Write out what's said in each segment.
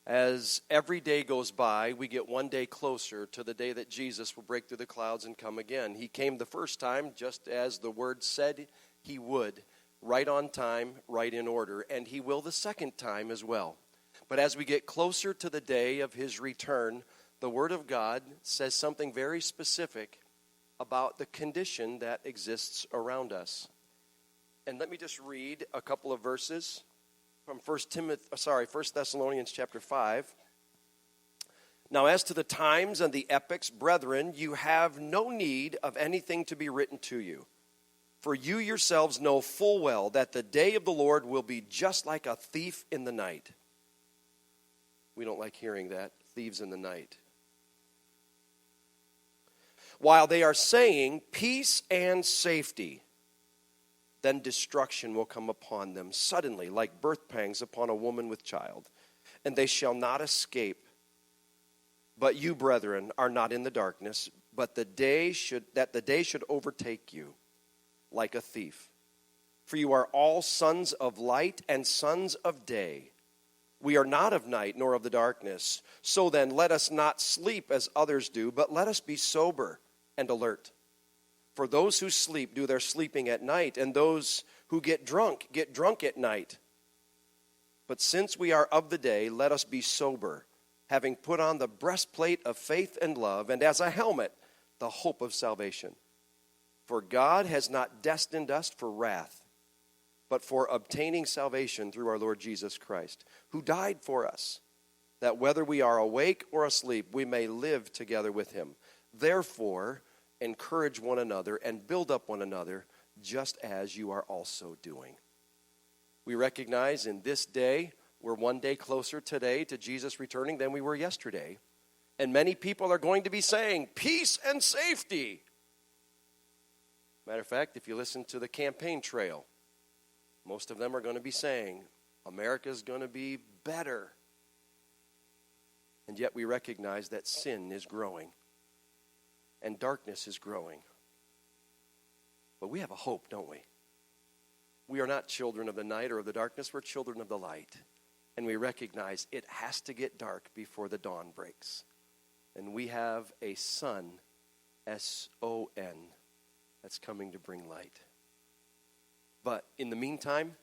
As every day goes by, we get one day closer to the day that Jesus will break through the clouds and come again. He came the first time, just as the Word said he would, right on time, right in order, and he will the second time as well. But as we get closer to the day of his return, the Word of God says something very specific about the condition that exists around us. And let me just read a couple of verses from 1 Thessalonians chapter 5. Now, as to the times and the epochs, brethren, you have no need of anything to be written to you. For you yourselves know full well that the day of the Lord will be just like a thief in the night. We don't like hearing that, thieves in the night. While they are saying peace and safety, then destruction will come upon them suddenly, like birth pangs upon a woman with child, and they shall not escape. But you, brethren, are not in the darkness, but the day should overtake you like a thief. For you are all sons of light and sons of day. We are not of night nor of the darkness. So then, let us not sleep as others do, but let us be sober and alert. For those who sleep do their sleeping at night, and those who get drunk at night. But since we are of the day, let us be sober, having put on the breastplate of faith and love, and as a helmet, the hope of salvation. For God has not destined us for wrath, but for obtaining salvation through our Lord Jesus Christ, who died for us, that whether we are awake or asleep, we may live together with him. Therefore, encourage one another and build up one another, just as you are also doing. We recognize in this day, we're one day closer today to Jesus returning than we were yesterday. And many people are going to be saying, peace and safety. Matter of fact, if you listen to the campaign trail, most of them are going to be saying, America's going to be better. And yet we recognize that sin is growing. And darkness is growing. But we have a hope, don't we? We are not children of the night or of the darkness. We're children of the light. And we recognize it has to get dark before the dawn breaks. And we have a sun, S-O-N, that's coming to bring light. But in the meantime,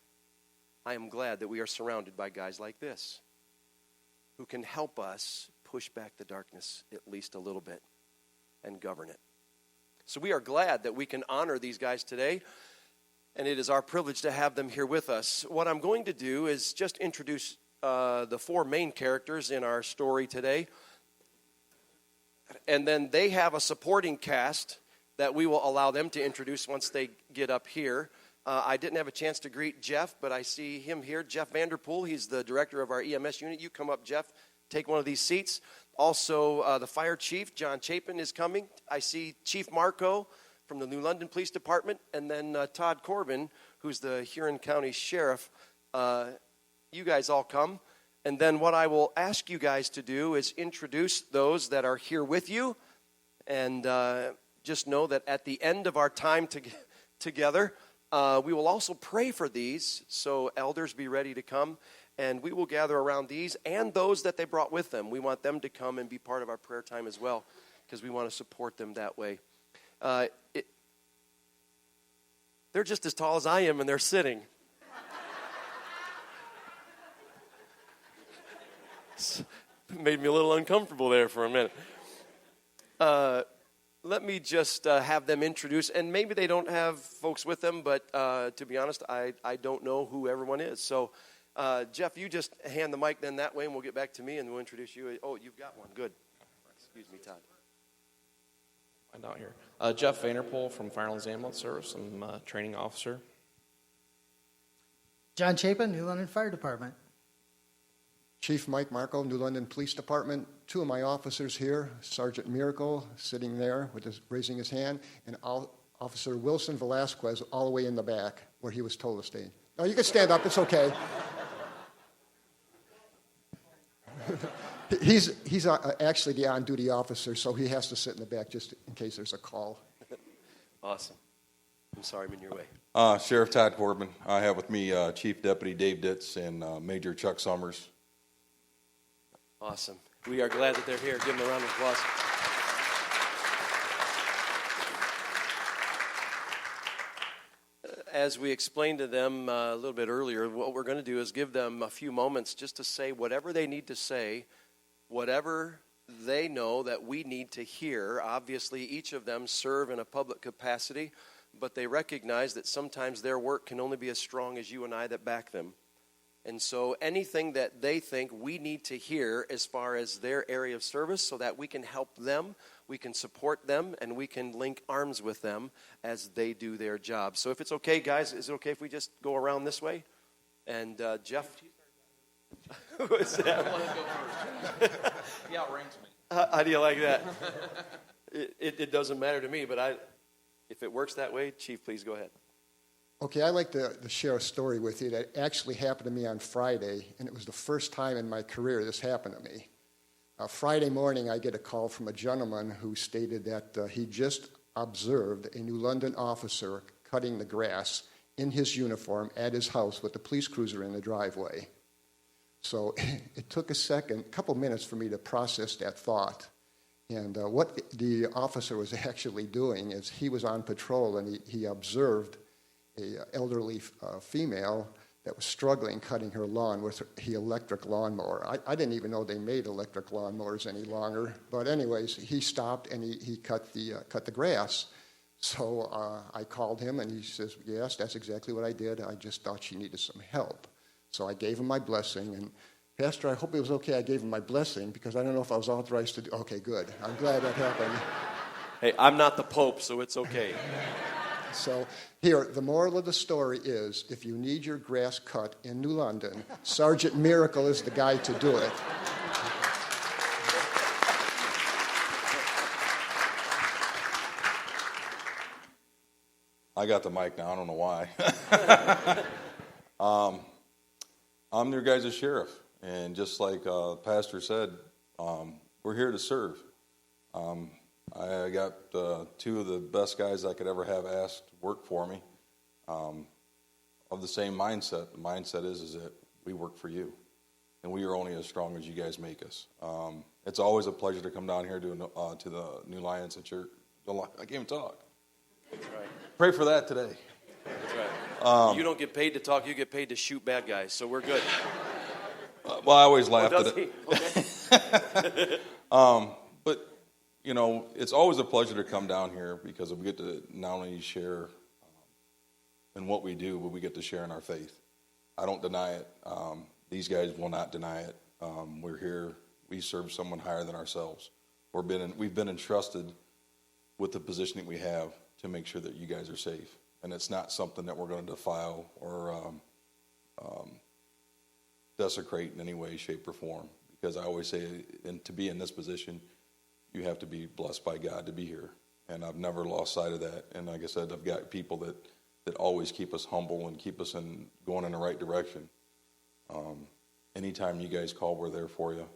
I am glad that we are surrounded by guys like this who can help us push back the darkness at least a little bit and govern it. So we are glad that we can honor these guys today, and it is our privilege to have them here with us. What I'm going to do is just introduce the four main characters in our story today, and then they have a supporting cast that we will allow them to introduce once they get up here. I didn't have a chance to greet Jeff, but I see him here, Jeff Vanderpool. He's the director of our EMS unit. You come up, Jeff, take one of these seats. Also, the fire chief, John Chapin, is coming. I see Chief Marco from the New London Police Department, and then Todd Corbin, who's the Huron County Sheriff. You guys all come. And then what I will ask you guys to do is introduce those that are here with you. And just know that at the end of our time together, we will also pray for these. So elders, be ready to come. And we will gather around these and those that they brought with them. We want them to come and be part of our prayer time as well, because we want to support them that way. They're just as tall as I am, and they're sitting. Made me a little uncomfortable there for a minute. Let me just have them introduce, and maybe they don't have folks with them, but to be honest, I don't know who everyone is. So Jeff, you just hand the mic then that way, and we'll get back to me, and we'll introduce you. Oh, you've got one. Good. Excuse me, Todd. I'm out here. Jeff Vanderpool from Firelands Ambulance Service. I'm a training officer. John Chapin, New London Fire Department. Chief Mike Marco, New London Police Department. Two of my officers here, Sergeant Miracle sitting there raising his hand, and Officer Wilson Velasquez all the way in the back where he was told to stay. No, you can stand up. It's okay. He's actually the on-duty officer, so he has to sit in the back just in case there's a call. Awesome. I'm sorry I'm in your way. Sheriff Todd Corbin. I have with me Chief Deputy Dave Ditz and Major Chuck Summers. Awesome. We are glad that they're here. Give them a round of applause. As we explained to them a little bit earlier, what we're going to do is give them a few moments just to say whatever they need to say, whatever they know that we need to hear. Obviously, each of them serve in a public capacity, but they recognize that sometimes their work can only be as strong as you and I that back them. And so anything that they think we need to hear as far as their area of service so that we can help them, we can support them, and we can link arms with them as they do their job. So if it's okay, guys, is it okay if we just go around this way? And Jeff? What's that? I want to go first. He outranks me. How do you like that? It doesn't matter to me, but if it works that way, Chief, please go ahead. Okay, I'd like to share a story with you that actually happened to me on Friday, and it was the first time in my career this happened to me. Friday morning, I get a call from a gentleman who stated that he just observed a New London officer cutting the grass in his uniform at his house with the police cruiser in the driveway. So it took a couple minutes for me to process that thought. And what the officer was actually doing is he was on patrol, and he observed an elderly female that was struggling cutting her lawn with the electric lawnmower. I didn't even know they made electric lawnmowers any longer. But anyways, he stopped and he cut the grass. So I called him and he says, yes, that's exactly what I did. I just thought she needed some help. So I gave him my blessing. And Pastor, I hope it was okay I gave him my blessing because I don't know if I was authorized to do. Okay, good. I'm glad that happened. Hey, I'm not the Pope, so it's okay. So here, the moral of the story is, if you need your grass cut in New London, Sergeant Miracle is the guy to do it. I got the mic now. I don't know why. I'm your guys' sheriff, and just like Pastor said, we're here to serve. I got two of the best guys I could ever have asked to work for me, of the same mindset. The mindset is that we work for you, and we are only as strong as you guys make us. It's always a pleasure to come down here to the New Lions at Church. I can't even talk. That's right. Pray for that today. That's right. You don't get paid to talk; you get paid to shoot bad guys. So we're good. Well, I always laughed at does it. he? Okay. But, you know, it's always a pleasure to come down here because we get to not only share in what we do, but we get to share in our faith. I don't deny it. These guys will not deny it. We're here. We serve someone higher than ourselves. We've been entrusted with the position that we have to make sure that you guys are safe. And it's not something that we're going to defile or desecrate in any way, shape, or form. Because I always say, and to be in this position, you have to be blessed by God to be here. And I've never lost sight of that. And like I said, I've got people that always keep us humble and keep us going in the right direction. Anytime you guys call, we're there for you.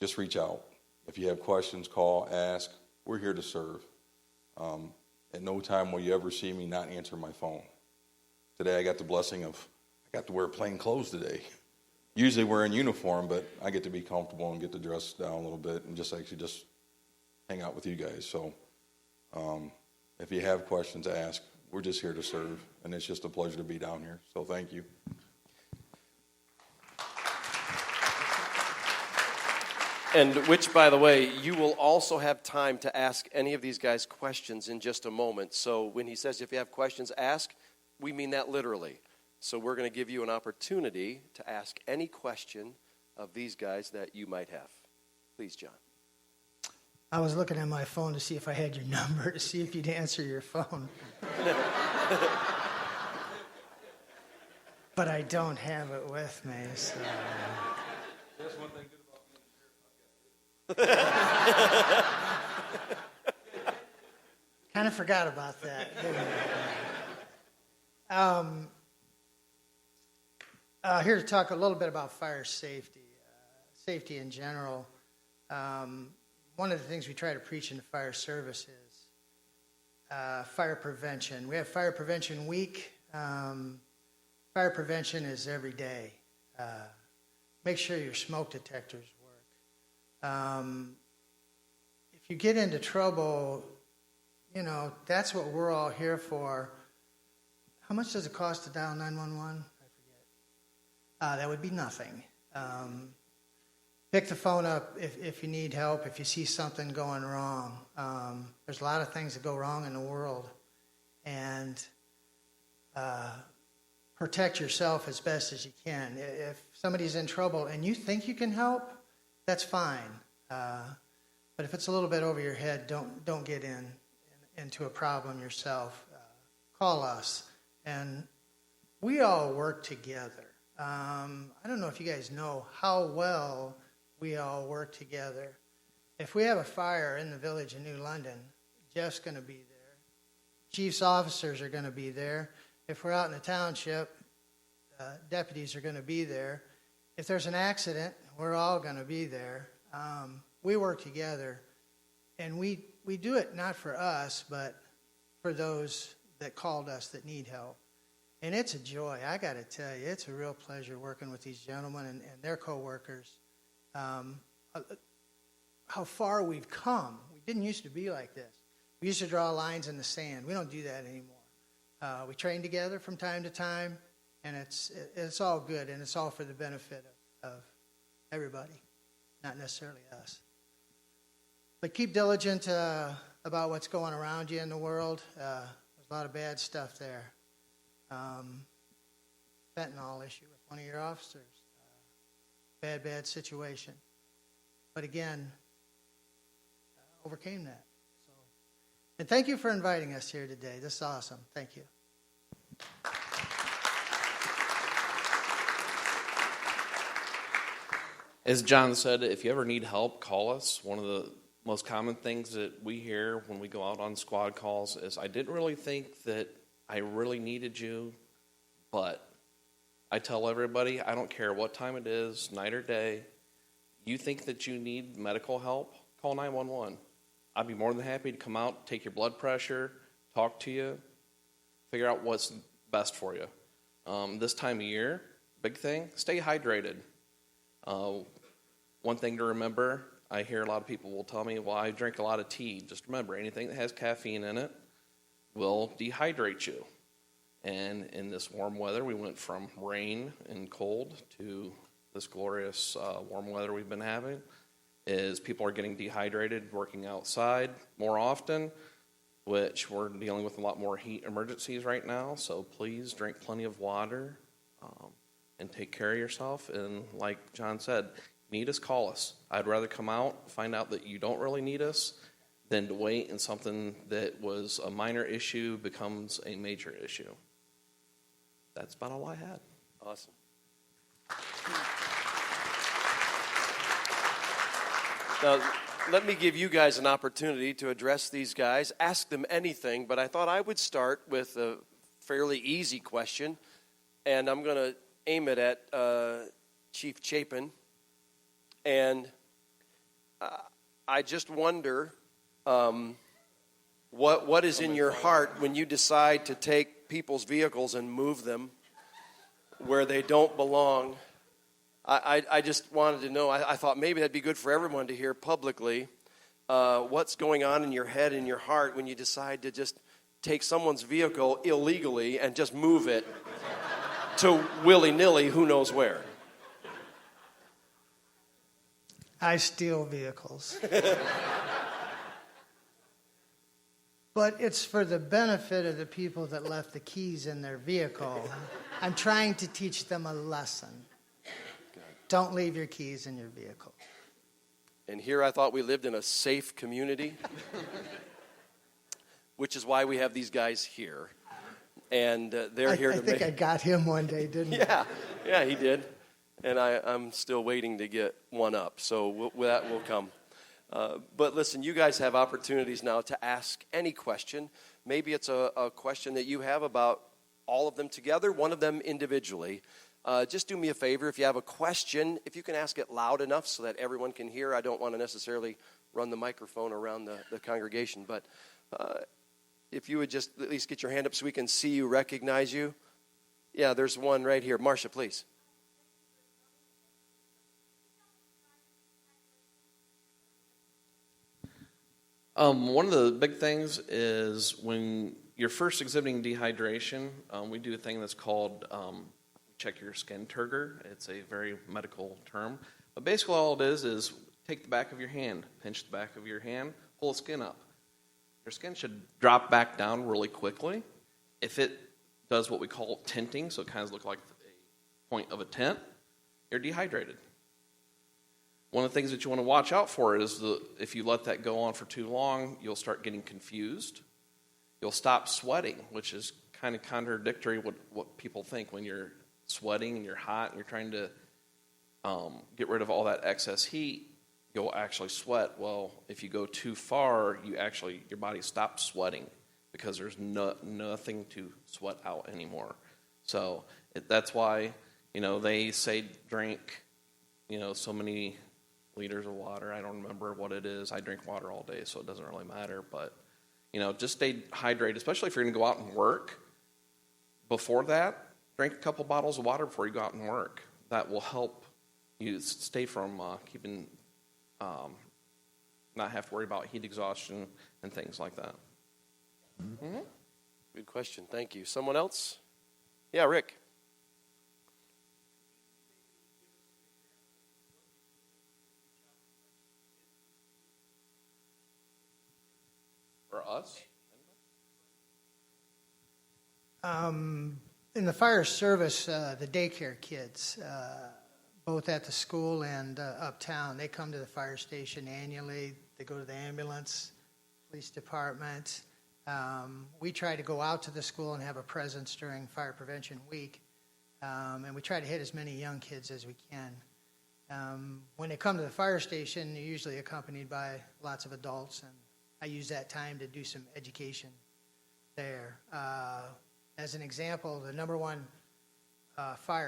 Just reach out. If you have questions, call, ask. We're here to serve. At no time will you ever see me not answer my phone. Today I got the blessing of, I got to wear plain clothes today. Usually we're in uniform, but I get to be comfortable and get to dress down a little bit and just hang out with you guys. So if you have questions, ask. We're just here to serve, and it's just a pleasure to be down here. So thank you. And which, by the way, you will also have time to ask any of these guys questions in just a moment. So when he says if you have questions, ask, we mean that literally. So we're going to give you an opportunity to ask any question of these guys that you might have. Please, John. I was looking at my phone to see if I had your number, to see if you'd answer your phone. But I don't have it with me, so... That's one thing good about Kind of forgot about that, didn't I? Here to talk a little bit about fire safety, safety in general. One of the things we try to preach in the fire service is fire prevention. We have Fire Prevention Week. Fire prevention is every day. Make sure your smoke detectors work. If you get into trouble, that's what we're all here for. How much does it cost to dial 911? I forget. That would be nothing. Pick the phone up if you need help, if you see something going wrong. There's a lot of things that go wrong in the world. And protect yourself as best as you can. If somebody's in trouble and you think you can help, that's fine. But if it's a little bit over your head, don't get into a problem yourself. Call us. And we all work together. I don't know if you guys know how well we all work together. If we have a fire in the village of New London, Jeff's going to be there. Chief's officers are going to be there. If we're out in the township, deputies are going to be there. If there's an accident, we're all going to be there. We work together, and we do it not for us, but for those that called us that need help. And it's a joy. I got to tell you, it's a real pleasure working with these gentlemen and their coworkers. How far we've come. We didn't used to be like this. We used to draw lines in the sand. We don't do that anymore. We train together from time to time, and it's all good, and it's all for the benefit of everybody, not necessarily us. But keep diligent about what's going around you in the world. There's a lot of bad stuff there. Fentanyl issue with one of your officers. Bad situation. But again, overcame that. So, and thank you for inviting us here today. This is awesome. Thank you. As John said, if you ever need help, call us. One of the most common things that we hear when we go out on squad calls is, I didn't really think that I really needed you, but I tell everybody, I don't care what time it is, night or day, you think that you need medical help, call 911. I'd be more than happy to come out, take your blood pressure, talk to you, figure out what's best for you. This time of year, big thing, stay hydrated. One thing to remember, I hear a lot of people will tell me, well, I drink a lot of tea. Just remember, anything that has caffeine in it will dehydrate you. And in this warm weather, we went from rain and cold to this glorious warm weather we've been having, is people are getting dehydrated, working outside more often, which we're dealing with a lot more heat emergencies right now. So please drink plenty of water and take care of yourself. And like John said, need us, call us. I'd rather come out, find out that you don't really need us, than to wait and something that was a minor issue becomes a major issue. That's about all I had. Awesome. Now, let me give you guys an opportunity to address these guys. Ask them anything, but I thought I would start with a fairly easy question, and I'm going to aim it at Chief Chapin. And I just wonder what is in your heart when you decide to take people's vehicles and move them where they don't belong. I just wanted to know, I thought maybe that'd be good for everyone to hear publicly, what's going on in your head and your heart when you decide to just take someone's vehicle illegally and just move it to willy-nilly who knows where. I steal vehicles. But it's for the benefit of the people that left the keys in their vehicle. I'm trying to teach them a lesson. Don't leave your keys in your vehicle. And here I thought we lived in a safe community, which is why we have these guys here. And they're here to I think I got him one day, didn't I? Yeah, he did. And I'm still waiting to get one up, so that will come. But listen, you guys have opportunities now to ask any question. Maybe it's a question that you have about all of them together, one of them individually. Just do me a favor. If you have a question, if you can ask it loud enough so that everyone can hear. I don't want to necessarily run the microphone around the congregation, but if you would just at least get your hand up so we can see you, recognize you. Yeah, there's one right here. Marcia, please. One of the big things is when you're first exhibiting dehydration, we do a thing that's called check your skin turgor. It's a very medical term. But basically all it is take the back of your hand, pinch the back of your hand, pull the skin up. Your skin should drop back down really quickly. If it does what we call tinting, so it kind of looks like a point of a tent, you're dehydrated. One of the things that you want to watch out for is if you let that go on for too long, you'll start getting confused. You'll stop sweating, which is kind of contradictory what people think when you're sweating and you're hot and you're trying to get rid of all that excess heat. You'll actually sweat. Well, if you go too far, your body stops sweating because there's nothing to sweat out anymore. So that's why they say drink so many liters of water. I don't remember what it is. I drink water all day, so it doesn't really matter. But, just stay hydrated, especially if you're going to go out and work. Before that, drink a couple bottles of water before you go out and work. That will help you stay from keeping, not have to worry about heat exhaustion and things like that. Mm-hmm. Good question. Thank you. Someone else? Yeah, Rick. For us? In the fire service, the daycare kids, both at the school and uptown, they come to the fire station annually. They go to the ambulance, police department. We try to go out to the school and have a presence during Fire Prevention Week, and we try to hit as many young kids as we can. When they come to the fire station, they're usually accompanied by lots of adults, and I use that time to do some education there. As an example, the number one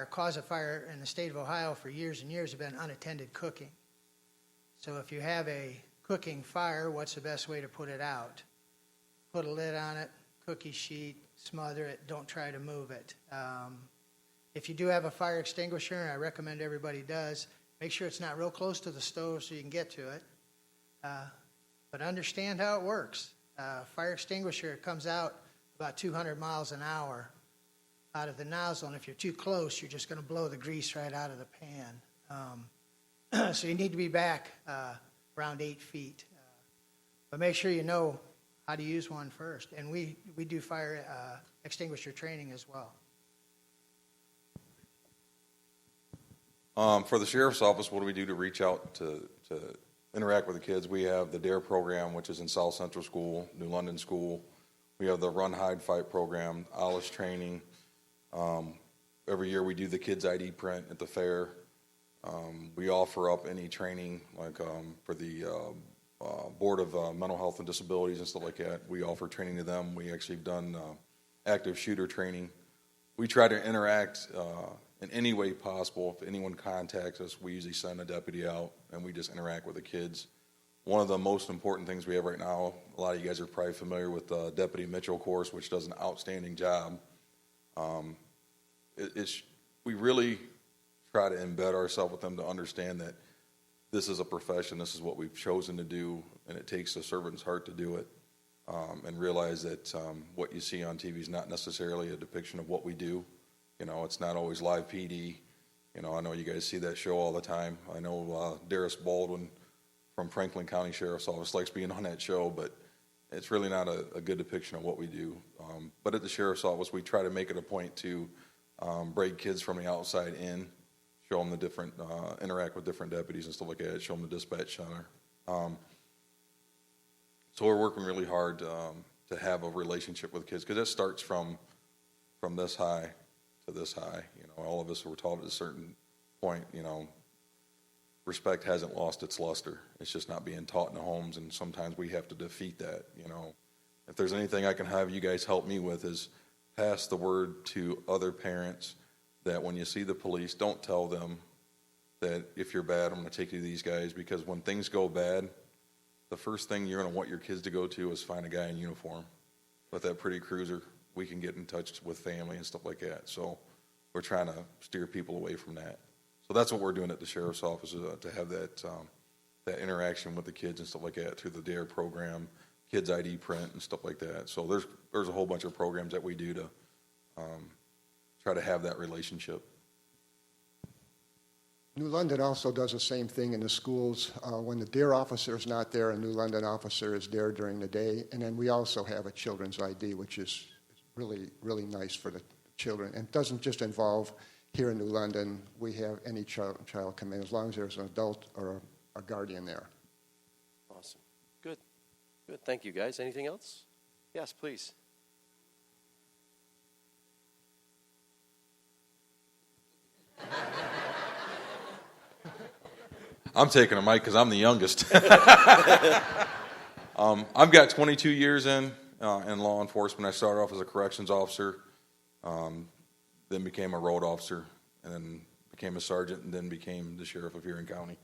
cause of fire in the state of Ohio for years and years have been unattended cooking. So if you have a cooking fire, what's the best way to put it out? Put a lid on it, cookie sheet, smother it, don't try to move it. If you do have a fire extinguisher, and I recommend everybody does, make sure it's not real close to the stove so you can get to it. But understand how it works. Fire extinguisher comes out about 200 miles an hour out of the nozzle, and if you're too close, you're just going to blow the grease right out of the pan. So you need to be back around 8 feet. But make sure you know how to use one first. And we do fire extinguisher training as well. For the sheriff's office, what do we do to reach out to interact with the kids? We have the DARE program, which is in South Central School, New London School. We have the Run, Hide, Fight program, ALICE training. Every year we do the Kids ID print at the fair. We offer up any training, like for the Board of Mental Health and Disabilities and stuff like that. We offer training to them. We actually have done active shooter training. We try to interact in any way possible. If anyone contacts us, we usually send a deputy out, and we just interact with the kids. One of the most important things we have right now, a lot of you guys are probably familiar with the Deputy Mitchell course, which does an outstanding job. We really try to embed ourselves with them to understand that this is a profession, this is what we've chosen to do, and it takes a servant's heart to do it, and realize that what you see on TV is not necessarily a depiction of what we do. It's not always live PD. I know you guys see that show all the time. I know Darius Baldwin from Franklin County Sheriff's Office likes being on that show, but it's really not a good depiction of what we do. But at the Sheriff's Office, we try to make it a point to break kids from the outside in, show them the different, interact with different deputies and stuff like that, show them the dispatch center. So we're working really hard to have a relationship with kids, because it starts from this high to this high. All of us were taught at a certain point, respect hasn't lost its luster. It's just not being taught in the homes, and sometimes we have to defeat that. If there's anything I can have you guys help me with, is pass the word to other parents that when you see the police, don't tell them that if you're bad, I'm going to take you to these guys, because when things go bad, the first thing you're going to want your kids to go to is find a guy in uniform with that pretty cruiser. We can get in touch with family and stuff like that. So we're trying to steer people away from that. So that's what we're doing at the Sheriff's Office, is to have that that interaction with the kids and stuff like that through the DARE program, Kids ID Print and stuff like that. So there's a whole bunch of programs that we do to try to have that relationship. New London also does the same thing in the schools. When the DARE officer is not there, a New London officer is there during the day. And then we also have a children's ID, which is really, really nice for the children. And it doesn't just involve here in New London. We have any child come in, as long as there's an adult or a guardian there. Awesome. Good. Good. Thank you, guys. Anything else? Yes, please. I'm taking a mic because I'm the youngest. I've got 22 years in law enforcement. I started off as a corrections officer, then became a road officer, and then became a sergeant, and then became the sheriff of Huron County.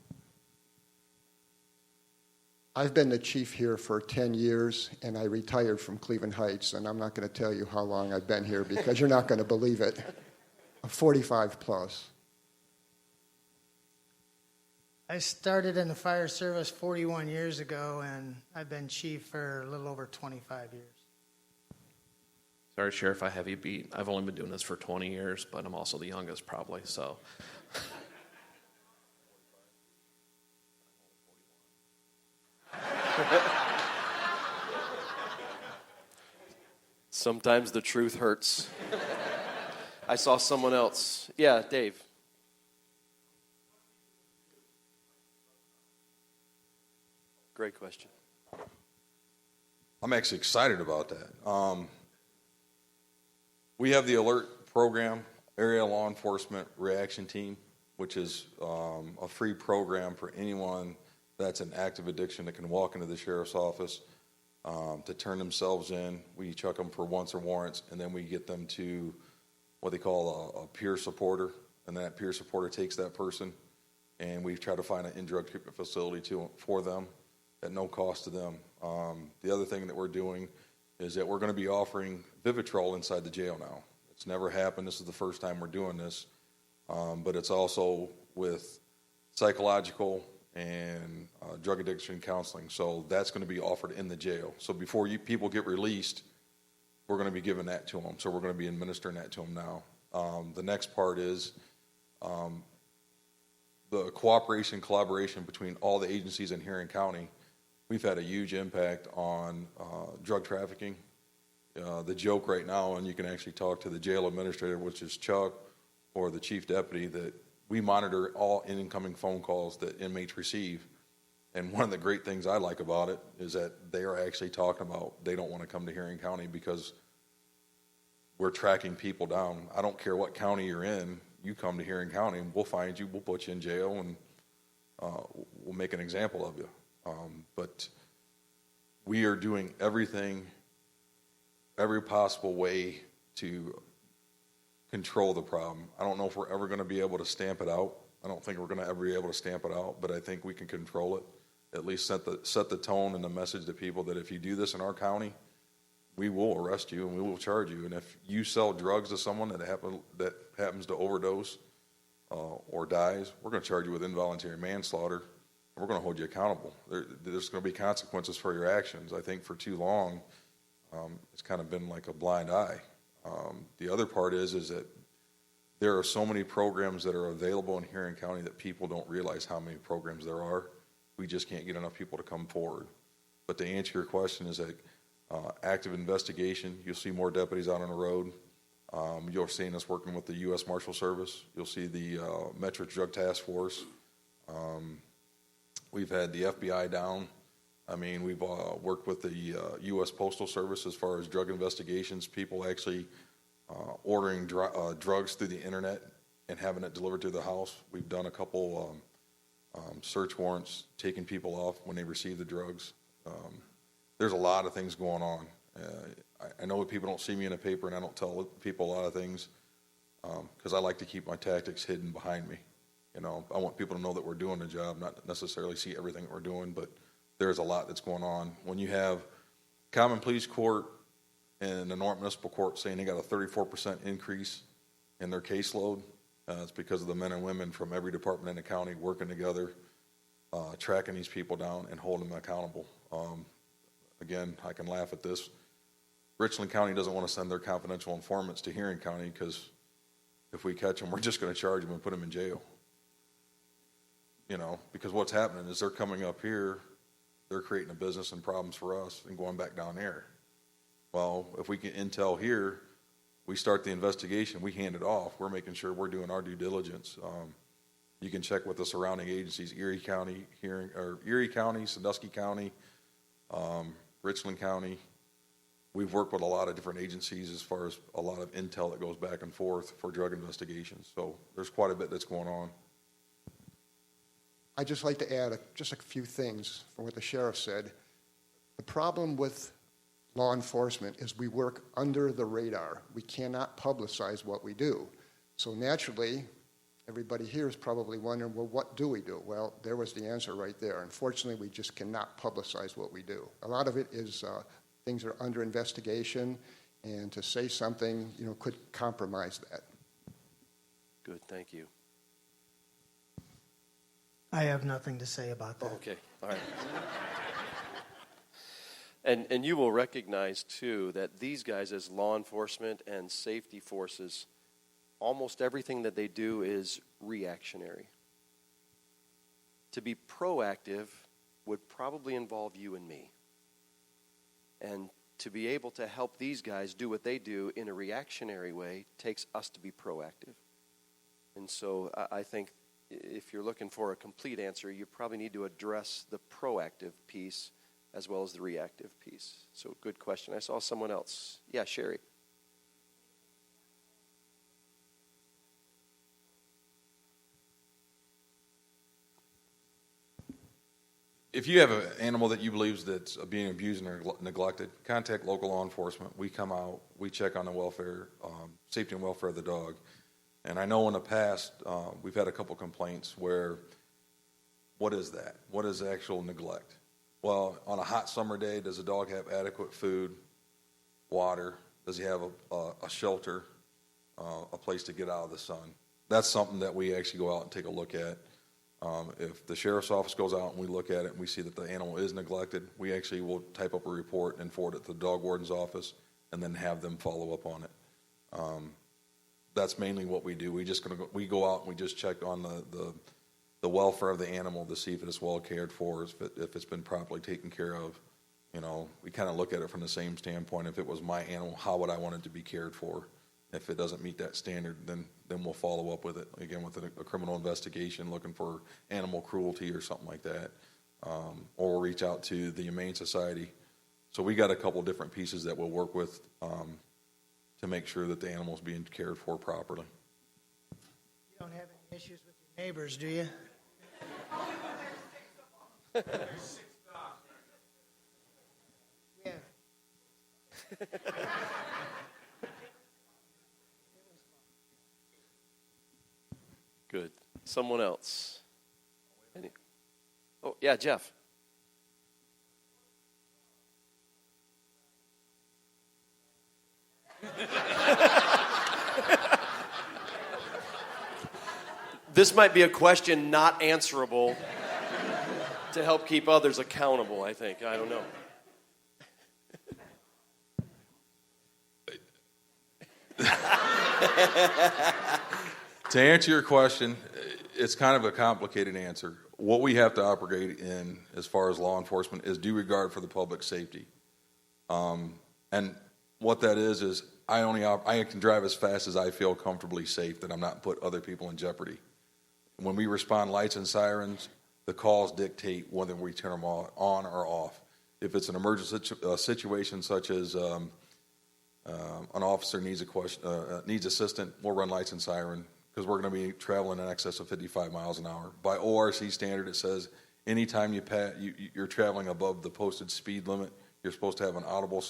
I've been the chief here for 10 years, and I retired from Cleveland Heights, and I'm not going to tell you how long I've been here because you're not going to believe it. 45 plus. I started in the fire service 41 years ago, and I've been chief for a little over 25 years. Sorry, Sheriff, I have you beat. I've only been doing this for 20 years, but I'm also the youngest probably, so. Sometimes the truth hurts. I saw someone else. Yeah, Dave. Great question. I'm actually excited about that. We have the ALERT program, Area Law Enforcement Reaction Team, which is a free program for anyone that's in active addiction that can walk into the sheriff's office to turn themselves in. We check them for wants or warrants, and then we get them to what they call a peer supporter, and that peer supporter takes that person, and we try to find an in-drug treatment facility for them at no cost to them. The other thing that we're doing is that we're going to be offering Vivitrol inside the jail now. It's never happened. This is the first time we're doing this, but it's also with psychological and drug addiction counseling. So that's going to be offered in the jail. So before people get released, we're going to be giving that to them. So we're going to be administering that to them now. The next part is the cooperation, collaboration between all the agencies in Huron County. We've had a huge impact on drug trafficking. The joke right now, and you can actually talk to the jail administrator, which is Chuck, or the chief deputy, that we monitor all incoming phone calls that inmates receive. And one of the great things I like about it is that they are actually talking about they don't want to come to Huron County because we're tracking people down. I don't care what county you're in. You come to Huron County, and we'll find you, we'll put you in jail, and we'll make an example of you. But we are doing everything, every possible way to control the problem. I don't know if we're ever going to be able to stamp it out. I don't think we're going to ever be able to stamp it out, but I think we can control it. At least set the tone and the message to people that if you do this in our county, we will arrest you and we will charge you. And if you sell drugs to someone that happens to overdose or dies, we're going to charge you with involuntary manslaughter. We're going to hold you accountable. There's going to be consequences for your actions. I think for too long, it's kind of been like a blind eye. The other part is that there are so many programs that are available in Huron County that people don't realize how many programs there are. We just can't get enough people to come forward. But to answer your question is that active investigation, you'll see more deputies out on the road. You're seeing us working with the U.S. Marshal Service. You'll see the Metro Drug Task Force. We've had the FBI down. I mean, we've worked with the U.S. Postal Service as far as drug investigations, people actually ordering drugs through the internet and having it delivered to the house. We've done a couple search warrants, taking people off when they receive the drugs. There's a lot of things going on. I know that people don't see me in a paper, and I don't tell people a lot of things because I like to keep my tactics hidden behind me. You know, I want people to know that we're doing the job, not necessarily see everything that we're doing, but there's a lot that's going on. When you have Common Pleas Court and the Norton Municipal Court saying they got a 34% increase in their caseload, it's because of the men and women from every department in the county working together tracking these people down and holding them accountable. Again, I can laugh at this. Richland County doesn't want to send their confidential informants to Huron County because if we catch them, we're just going to charge them and put them in jail. Because what's happening is they're coming up here, they're creating a business and problems for us and going back down there. Well, if we get intel here, we start the investigation, we hand it off. We're making sure we're doing our due diligence. You can check with the surrounding agencies, Erie County, Sandusky County, Richland County. We've worked with a lot of different agencies as far as a lot of intel that goes back and forth for drug investigations. So there's quite a bit that's going on. I'd just like to add just a few things from what the sheriff said. The problem with law enforcement is we work under the radar. We cannot publicize what we do. So naturally, everybody here is probably wondering, well, what do we do? Well, there was the answer right there. Unfortunately, we just cannot publicize what we do. A lot of it is things are under investigation, and to say something, could compromise that. Good, thank you. I have nothing to say about that. Oh, okay, all right. And you will recognize, too, that these guys as law enforcement and safety forces, almost everything that they do is reactionary. To be proactive would probably involve you and me. And to be able to help these guys do what they do in a reactionary way takes us to be proactive. And so I think if you're looking for a complete answer, you probably need to address the proactive piece as well as the reactive piece. So good question. I saw someone else. Yeah, Sherry. If you have an animal that you believe that's being abused or neglected, contact local law enforcement. We come out, we check on the welfare, safety and welfare of the dog. And I know in the past, we've had a couple complaints where, what is that? What is actual neglect? Well, on a hot summer day, does the dog have adequate food, water? Does he have a shelter, a place to get out of the sun? That's something that we actually go out and take a look at. If the sheriff's office goes out and we look at it and we see that the animal is neglected, we actually will type up a report and forward it to the dog warden's office and then have them follow up on it. That's mainly what we do. We go out and we just check on the welfare of the animal to see if it is well cared for, if it's been properly taken care of. We kind of look at it from the same standpoint. If it was my animal, how would I want it to be cared for? If it doesn't meet that standard, then we'll follow up with it, again, with a criminal investigation, looking for animal cruelty or something like that. Or we'll reach out to the Humane Society. So we got a couple different pieces that we'll work with to make sure that the animal's being cared for properly. You don't have any issues with your neighbors, do you? Yeah. Good. Someone else. Oh, yeah, Jeff. This might be a question not answerable to help keep others accountable, I think. I don't know. To answer your question, it's kind of a complicated answer. What we have to operate in as far as law enforcement is due regard for the public safety. And what that is I can drive as fast as I feel comfortably safe, that I'm not put other people in jeopardy. When we respond lights and sirens, the calls dictate whether we turn them on or off. If it's an emergency situation such as an officer needs assistance, we'll run lights and siren because we're going to be traveling in excess of 55 miles an hour. By ORC standard, it says anytime you're traveling above the posted speed limit, you're supposed to have an audible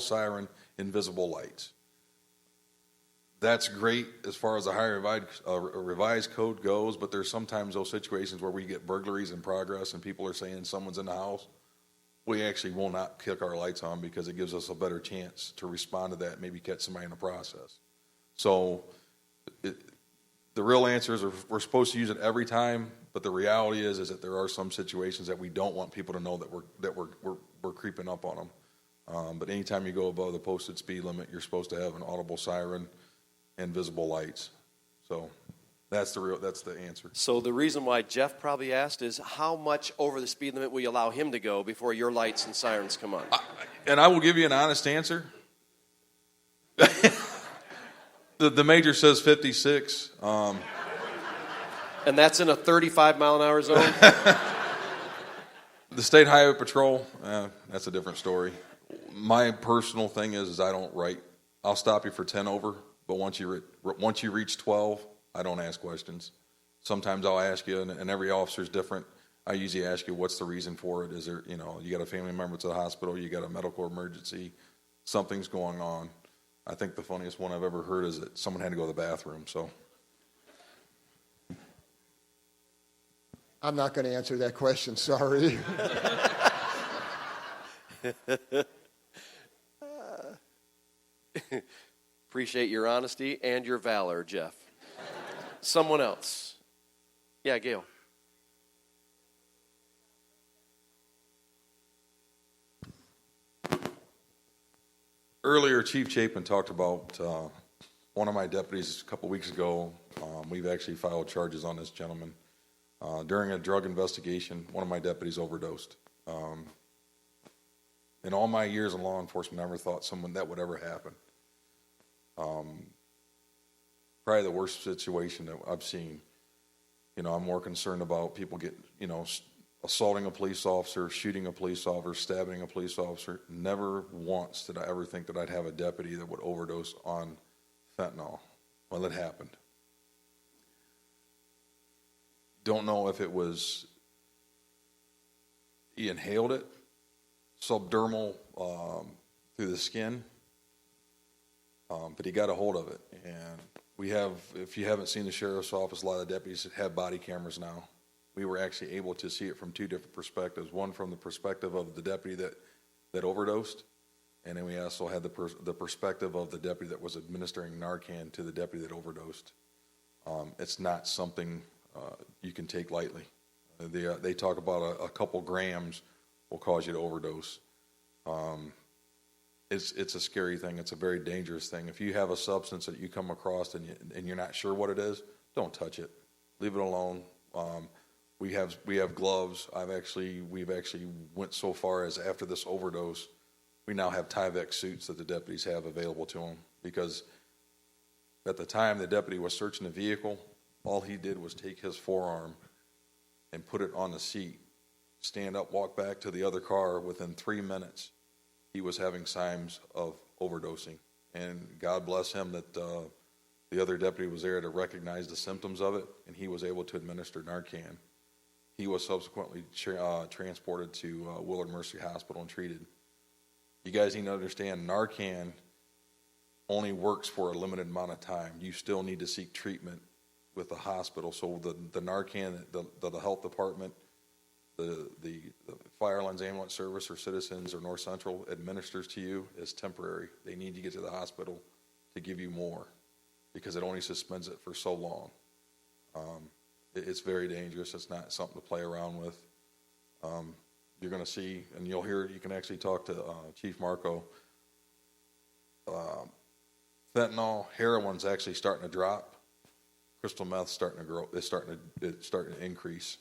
siren, invisible lights. That's great as far as the higher revised code goes, but there's sometimes those situations where we get burglaries in progress and people are saying someone's in the house. We actually will not kick our lights on because it gives us a better chance to respond to that and maybe catch somebody in the process. So the real answer is we're supposed to use it every time, But the reality is that there are some situations that we don't want people to know that we're creeping up on them. But anytime you go above the posted speed limit, you're supposed to have an audible siren and visible lights. So that's the answer. So the reason why Jeff probably asked is how much over the speed limit will you allow him to go before your lights and sirens come on? And I will give you an honest answer. The major says 56. And that's in a 35-mile-an-hour zone? The State Highway Patrol, that's a different story. My personal thing is I don't write. I'll stop you for 10 over, but once you reach 12, I don't ask questions. Sometimes I'll ask you, and every officer's different. I usually ask you, what's the reason for it? Is there, you got a family member to the hospital, you got a medical emergency, something's going on. I think the funniest one I've ever heard is that someone had to go to the bathroom, so. I'm not going to answer that question, sorry. Appreciate your honesty and your valor, Jeff. Someone else. Yeah, Gail. Earlier, Chief Chapin talked about one of my deputies a couple weeks ago. We've actually filed charges on this gentleman. During a drug investigation, one of my deputies overdosed. In all my years in law enforcement, I never thought that would ever happen. Probably the worst situation that I've seen. I'm more concerned about people assaulting a police officer, shooting a police officer, stabbing a police officer. Never once did I ever think that I'd have a deputy that would overdose on fentanyl. Well, it happened. Don't know if it was he inhaled it, subdermal through the skin, but he got a hold of it. And we have, if you haven't seen the sheriff's office, a lot of deputies have body cameras now. We were actually able to see it from two different perspectives. One from the perspective of the deputy that overdosed, and then we also had the perspective of the deputy that was administering Narcan to the deputy that overdosed. It's not something you can take lightly. They talk about a couple grams will cause you to overdose. It's a scary thing. It's a very dangerous thing. If you have a substance that you come across and you're not sure what it is, don't touch it. Leave it alone. We have gloves. We've actually went so far as after this overdose, we now have Tyvek suits that the deputies have available to them, because at the time the deputy was searching the vehicle, all he did was take his forearm and put it on the seat, stand up, walk back to the other car. Within 3 minutes, he was having signs of overdosing. And God bless him that the other deputy was there to recognize the symptoms of it, and he was able to administer Narcan. He was subsequently transported to Willard Mercy Hospital and treated. You guys need to understand, Narcan only works for a limited amount of time. You still need to seek treatment with the hospital. So the Narcan, the health department, the Firelands Ambulance Service or Citizens or North Central administers to you is temporary. They need to get to the hospital to give you more, because it only suspends it for so long. It's very dangerous. It's not something to play around with. You're going to see, and you'll hear, you can actually talk to Chief Marco. Fentanyl, heroin's actually starting to drop. Crystal meth's starting to grow. It's starting to increase.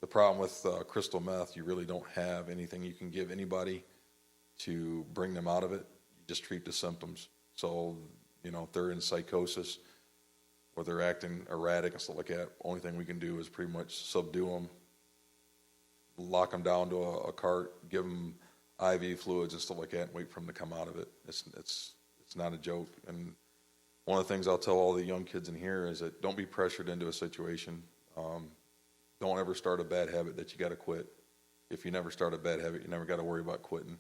The problem with crystal meth, you really don't have anything you can give anybody to bring them out of it. You just treat the symptoms. So, if they're in psychosis or they're acting erratic and stuff like that, only thing we can do is pretty much subdue them, lock them down to a cart, give them IV fluids and stuff like that, and wait for them to come out of it. It's not a joke. And one of the things I'll tell all the young kids in here is that don't be pressured into a situation. Don't ever start a bad habit that you got to quit. If you never start a bad habit, you never got to worry about quitting.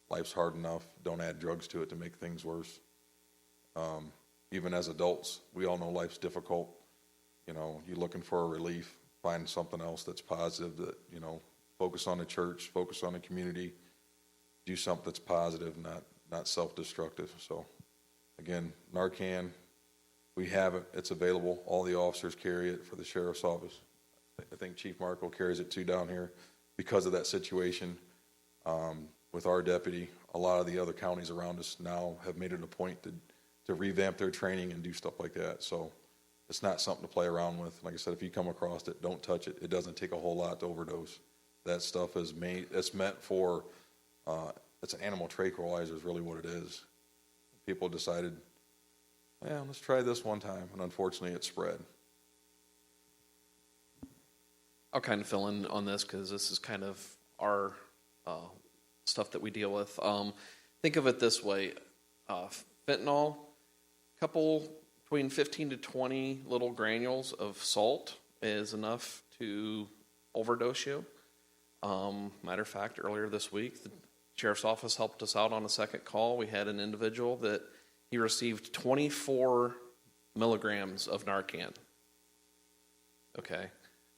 Life's hard enough. Don't add drugs to it to make things worse. Even as adults, we all know life's difficult. You're looking for a relief. Find something else that's positive. That focus on the church, focus on the community. Do something that's positive, not self-destructive. So, again, Narcan, we have it. It's available. All the officers carry it for the sheriff's office. I think Chief Markle carries it too down here because of that situation with our deputy. A lot of the other counties around us now have made it a point to revamp their training and do stuff like that. So it's not something to play around with. Like I said, if you come across it, don't touch it. It doesn't take a whole lot to overdose. That stuff is it's meant for, it's an animal tranquilizer is really what it is. People decided, yeah, let's try this one time, and unfortunately it spread. I'll kind of fill in on this because this is kind of our stuff that we deal with. Think of it this way. Fentanyl, couple between 15 to 20 little granules of salt is enough to overdose you. Matter of fact, earlier this week, the sheriff's office helped us out on a second call. We had an individual that he received 24 milligrams of Narcan. Okay,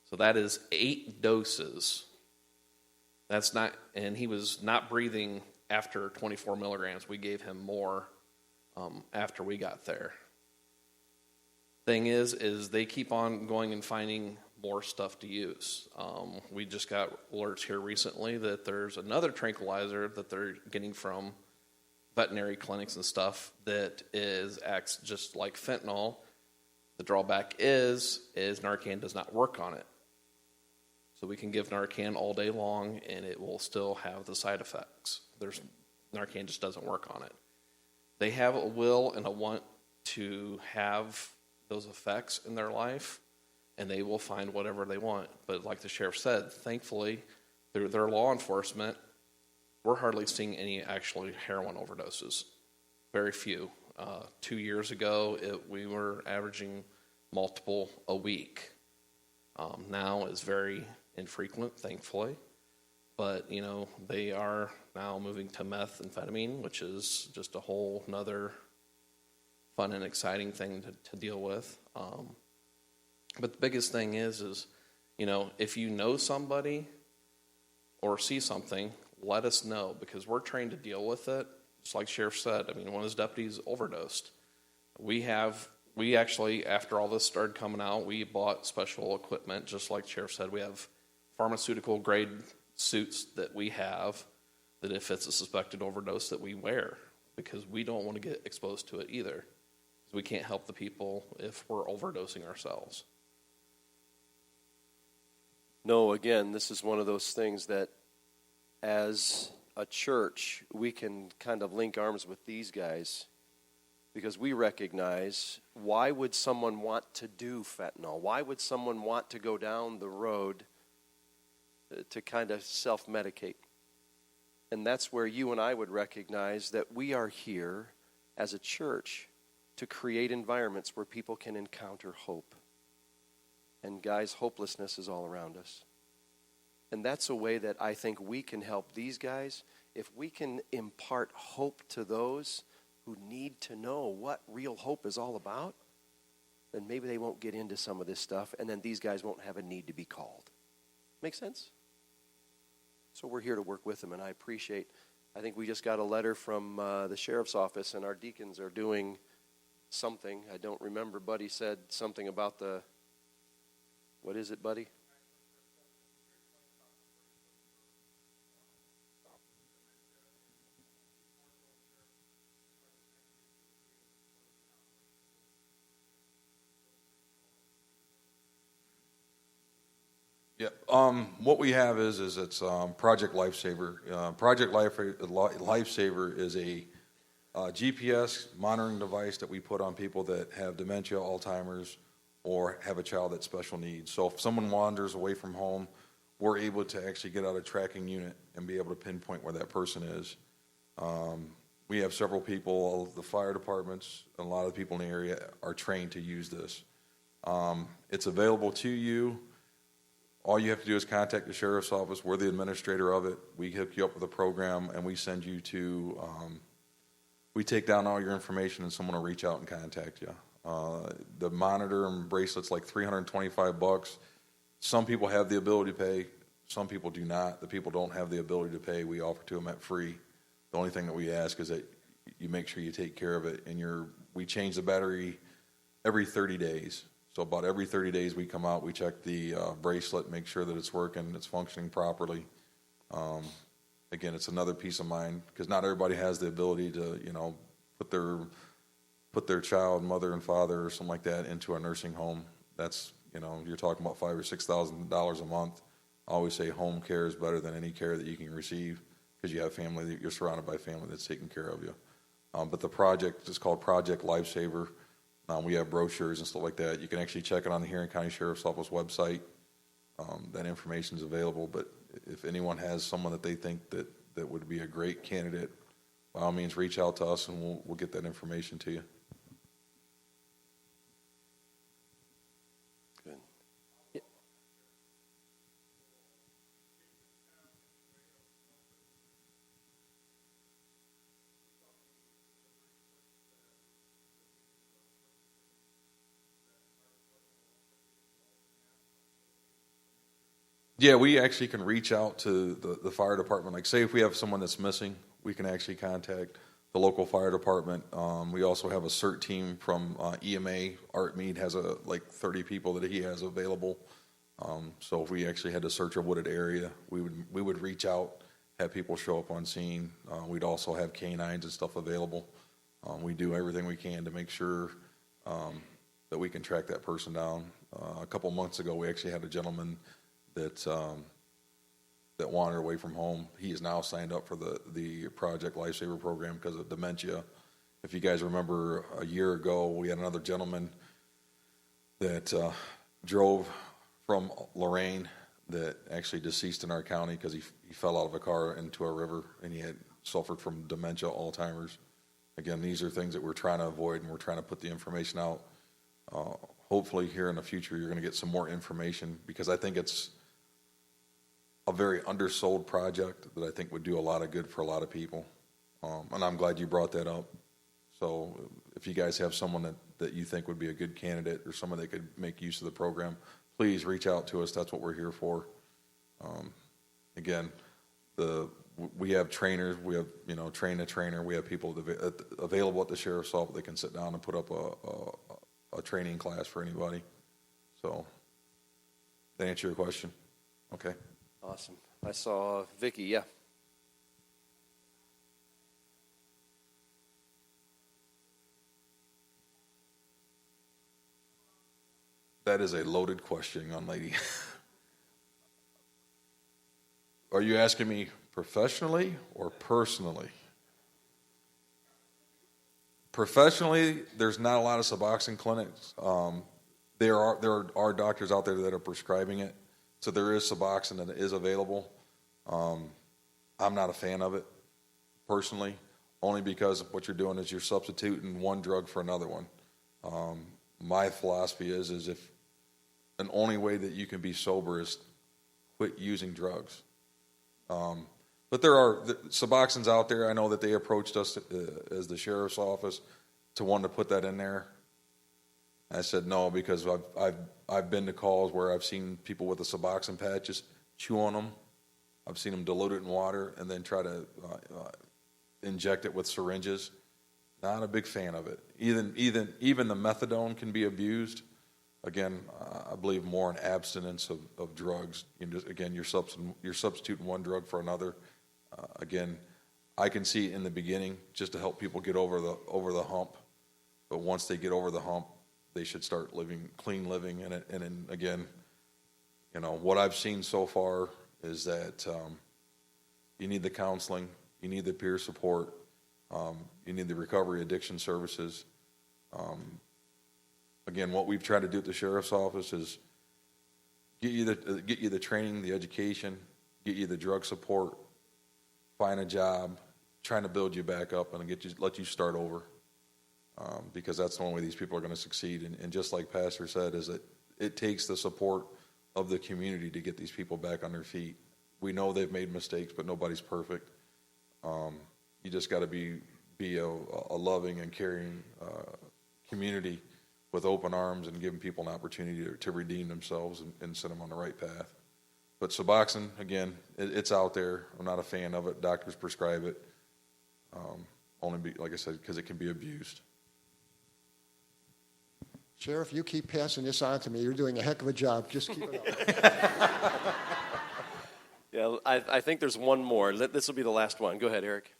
so that is 8 doses. That's not, and he was not breathing after 24 milligrams. We gave him more after we got there. Thing is they keep on going and finding more stuff to use. We just got alerts here recently that there's another tranquilizer that they're getting from veterinary clinics and stuff that acts just like fentanyl. The drawback is Narcan does not work on it. So we can give Narcan all day long and it will still have the side effects. Narcan just doesn't work on it. They have a will and a want to have those effects in their life, and they will find whatever they want. But like the sheriff said, thankfully, through their law enforcement, we're hardly seeing any actually heroin overdoses. Very few. 2 years ago, we were averaging multiple a week. Now it's very infrequent, thankfully. But, they are now moving to methamphetamine, which is just a whole nother fun and exciting thing to deal with. But the biggest thing is if you know somebody or see something, let us know, because we're trained to deal with it. Just like Sheriff said, one of his deputies overdosed. We actually, after all this started coming out, we bought special equipment. Just like Sheriff said, we have pharmaceutical grade suits that we have that if it's a suspected overdose that we wear, because we don't want to get exposed to it either. We can't help the people if we're overdosing ourselves. No, again, this is one of those things that as a church, we can kind of link arms with these guys because we recognize, why would someone want to do fentanyl? Why would someone want to go down the road to kind of self-medicate? And that's where you and I would recognize that we are here as a church to create environments where people can encounter hope. And guys, hopelessness is all around us. And that's a way that I think we can help these guys. If we can impart hope to those who need to know what real hope is all about, then maybe they won't get into some of this stuff, and then these guys won't have a need to be called. Make sense? So we're here to work with them, and I think we just got a letter from the sheriff's office, and our deacons are doing something. I don't remember. Buddy said something about what is it, Buddy? Yeah. What we have is it's Project Lifesaver. Project Lifesaver is a GPS monitoring device that we put on people that have dementia, Alzheimer's, or have a child that's special needs. So if someone wanders away from home, we're able to actually get out a tracking unit and be able to pinpoint where that person is. We have several people, the fire departments, and a lot of the people in the area are trained to use this. It's available to you. All you have to do is contact the sheriff's office. We're the administrator of it. We hook you up with a program, and we send you to, we take down all your information, and someone will reach out and contact you. The monitor and bracelet's like $325. Some people have the ability to pay. Some people do not. The people don't have the ability to pay. We offer to them at free. The only thing that we ask is that you make sure you take care of it. And we change the battery every 30 days. So about every 30 days we come out, we check the bracelet, make sure that it's working, it's functioning properly. Again, it's another peace of mind because not everybody has the ability to, put their child, mother and father or something like that into a nursing home. That's, you're talking about $5,000 or $6,000 a month. I always say home care is better than any care that you can receive because you have family, you're surrounded by family that's taking care of you. But the project is called Project Lifesaver. We have brochures and stuff like that. You can actually check it on the Huron County Sheriff's Office website. That information is available. But if anyone has someone that they think that would be a great candidate, by all means, reach out to us and we'll get that information to you. Good. Yeah. Yeah, we actually can reach out to the fire department. Like, say if we have someone that's missing, we can actually contact the local fire department. We also have a CERT team from EMA. Art Mead has 30 people that he has available. So if we actually had to search a wooded area, we would reach out, have people show up on scene. We'd also have canines and stuff available. We do everything we can to make sure that we can track that person down. A couple months ago, we actually had a gentleman that wandered away from home. He is now signed up for the Project Lifesaver program because of dementia. If you guys remember, a year ago, we had another gentleman that drove from Lorain that actually deceased in our county because he fell out of a car into a river and he had suffered from dementia, Alzheimer's. Again, these are things that we're trying to avoid and we're trying to put the information out. Hopefully here in the future you're going to get some more information because I think it's a very undersold project that I think would do a lot of good for a lot of people. And I'm glad you brought that up. So if you guys have someone that you think would be a good candidate or someone that could make use of the program, please reach out to us. That's what we're here for. Again, we have trainers. We have, train the trainer. We have people available at the sheriff's office that can sit down and put up a training class for anybody. So, that answer your question? Okay. Awesome. I saw Vicky, yeah. That is a loaded question, young lady. Are you asking me professionally or personally? Professionally, there's not a lot of Suboxone clinics. There are doctors out there that are prescribing it. So there is Suboxone that is available. I'm not a fan of it, personally, only because what you're doing is you're substituting one drug for another one. My philosophy is if the only way that you can be sober is quit using drugs. But there are Suboxone's out there. I know that they approached us as the sheriff's office to want to put that in there. I said no because I've been to calls where I've seen people with the Suboxone patches chew on them. I've seen them dilute it in water and then try to inject it with syringes. Not a big fan of it. Even the methadone can be abused. Again, I believe more in abstinence of drugs. You're substituting one drug for another. Again, I can see in the beginning just to help people get over the hump. But once they get over the hump, they should start clean living. And then again, what I've seen so far is that you need the counseling, you need the peer support, you need the recovery addiction services. Again, what we've tried to do at the sheriff's office is get you the training, the education, get you the drug support, find a job, trying to build you back up and let you start over. Because that's the only way these people are going to succeed. And just like Pastor said, is that it takes the support of the community to get these people back on their feet. We know they've made mistakes, but nobody's perfect. You just got to be a loving and caring community with open arms and giving people an opportunity to redeem themselves and set them on the right path. But Suboxone, again, it's out there. I'm not a fan of it. Doctors prescribe it. Like I said, because it can be abused. Sheriff, you keep passing this on to me. You're doing a heck of a job. Just keep it up. Yeah, I think there's one more. This will be the last one. Go ahead, Eric.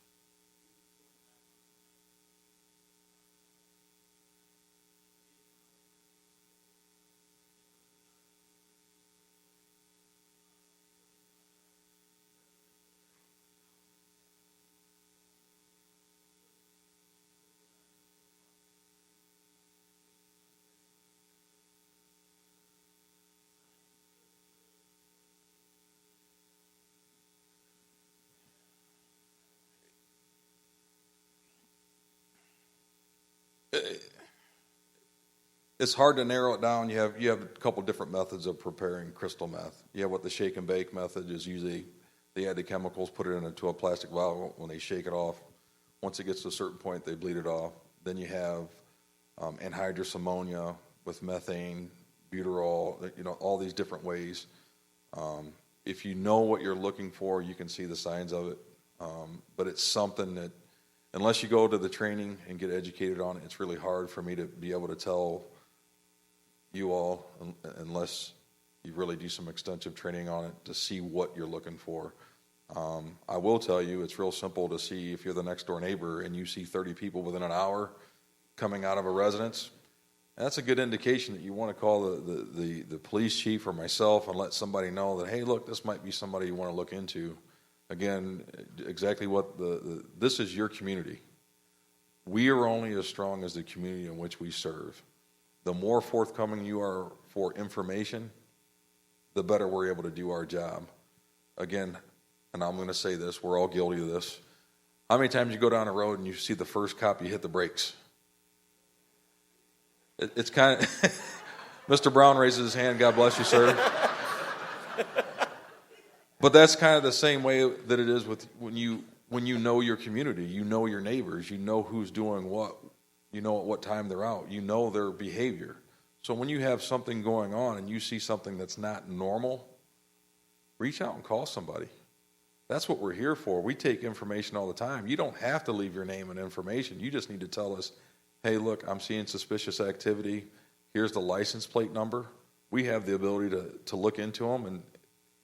It's hard to narrow it down. You have a couple different methods of preparing crystal meth. You have what the shake and bake method is. Usually they add the chemicals, put it into a plastic vial. When they shake it off, once it gets to a certain point, they bleed it off. Then you have anhydrous ammonia with methane, butyrol, all these different ways. If you know what you're looking for, you can see the signs of it. But it's something that, unless you go to the training and get educated on it, it's really hard for me to be able to tell you all, unless you really do some extensive training on it, to see what you're looking for. I will tell you, it's real simple to see if you're the next door neighbor and you see 30 people within an hour coming out of a residence. That's a good indication that you want to call the police chief or myself and let somebody know that, hey, look, this might be somebody you want to look into. Again, exactly what this is your community. We are only as strong as the community in which we serve. The more forthcoming you are for information, the better we're able to do our job. Again, and I'm going to say this, we're all guilty of this. How many times you go down a road and you see the first cop, you hit the brakes? It's kind of, Mr. Brown raises his hand, God bless you, sir. But that's kind of the same way that it is with when you know your community, you know your neighbors, you know who's doing what, you know at what time they're out, you know their behavior. So when you have something going on and you see something that's not normal, reach out and call somebody. That's what we're here for. We take information all the time. You don't have to leave your name and information. You just need to tell us, hey, look, I'm seeing suspicious activity. Here's the license plate number. We have the ability to look into them and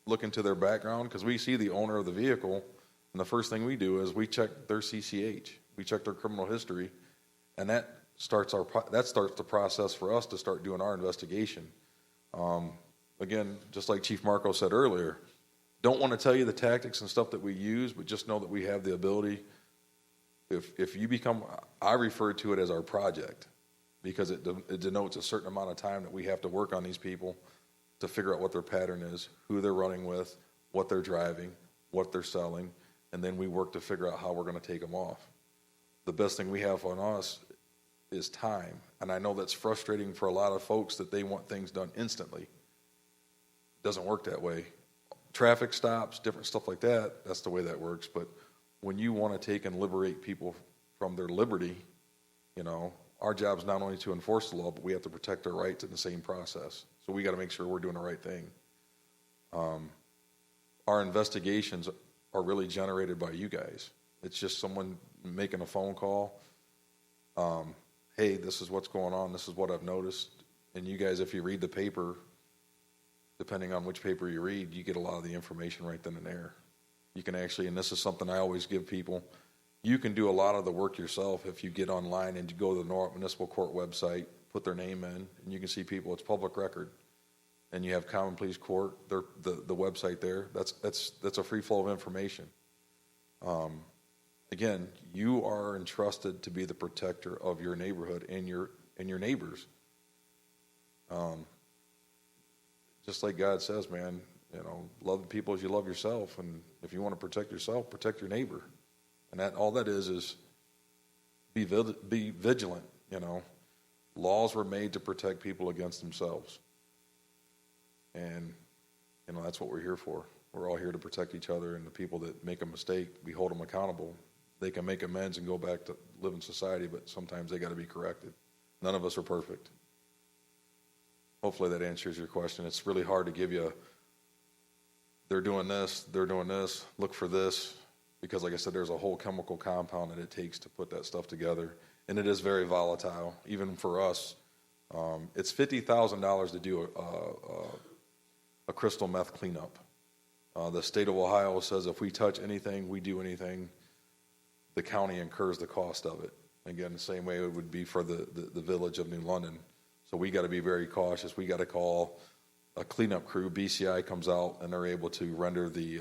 look into their background, because we see the owner of the vehicle, and the first thing we do is we check their CCH. We check their criminal history, and that starts the process for us to start doing our investigation. Again, just like Chief Marco said earlier, don't want to tell you the tactics and stuff that we use, but just know that we have the ability. If you become, I refer to it as our project, because it denotes a certain amount of time that we have to work on these people to figure out what their pattern is, who they're running with, what they're driving, what they're selling, and then we work to figure out how we're going to take them off. The best thing we have on us is time, and I know that's frustrating for a lot of folks that they want things done instantly. It doesn't work that way. Traffic stops, different stuff like that, that's the way that works, but when you want to take and liberate people from their liberty, our job is not only to enforce the law, but we have to protect their rights in the same process. So we got to make sure we're doing the right thing. Our investigations are really generated by you guys. It's just someone making a phone call. Hey, this is what's going on. This is what I've noticed. And you guys, if you read the paper, depending on which paper you read, you get a lot of the information right then and there. You can actually, and this is something I always give people, you can do a lot of the work yourself if you get online and you go to the Norwalk Municipal Court website, put their name in, and you can see people. It's public record. And you have Common Pleas Court, the website there. That's a free flow of information. Again, you are entrusted to be the protector of your neighborhood and your neighbors. Just like God says, man, love the people as you love yourself. And if you want to protect yourself, protect your neighbor. And all that is be vigilant. Laws were made to protect people against themselves. And, that's what we're here for. We're all here to protect each other, and the people that make a mistake, we hold them accountable. They can make amends and go back to live in society, but sometimes they got to be corrected. None of us are perfect. Hopefully that answers your question. It's really hard to give you they're doing this, look for this, because like I said, there's a whole chemical compound that it takes to put that stuff together. And it is very volatile. Even for us, It's $50,000 to do a crystal meth cleanup. The state of Ohio says if we touch anything, we do anything, the county incurs the cost of it. Again, the same way it would be for the village of New London. So we got to be very cautious. We got to call a cleanup crew. BCI comes out and they're able to render the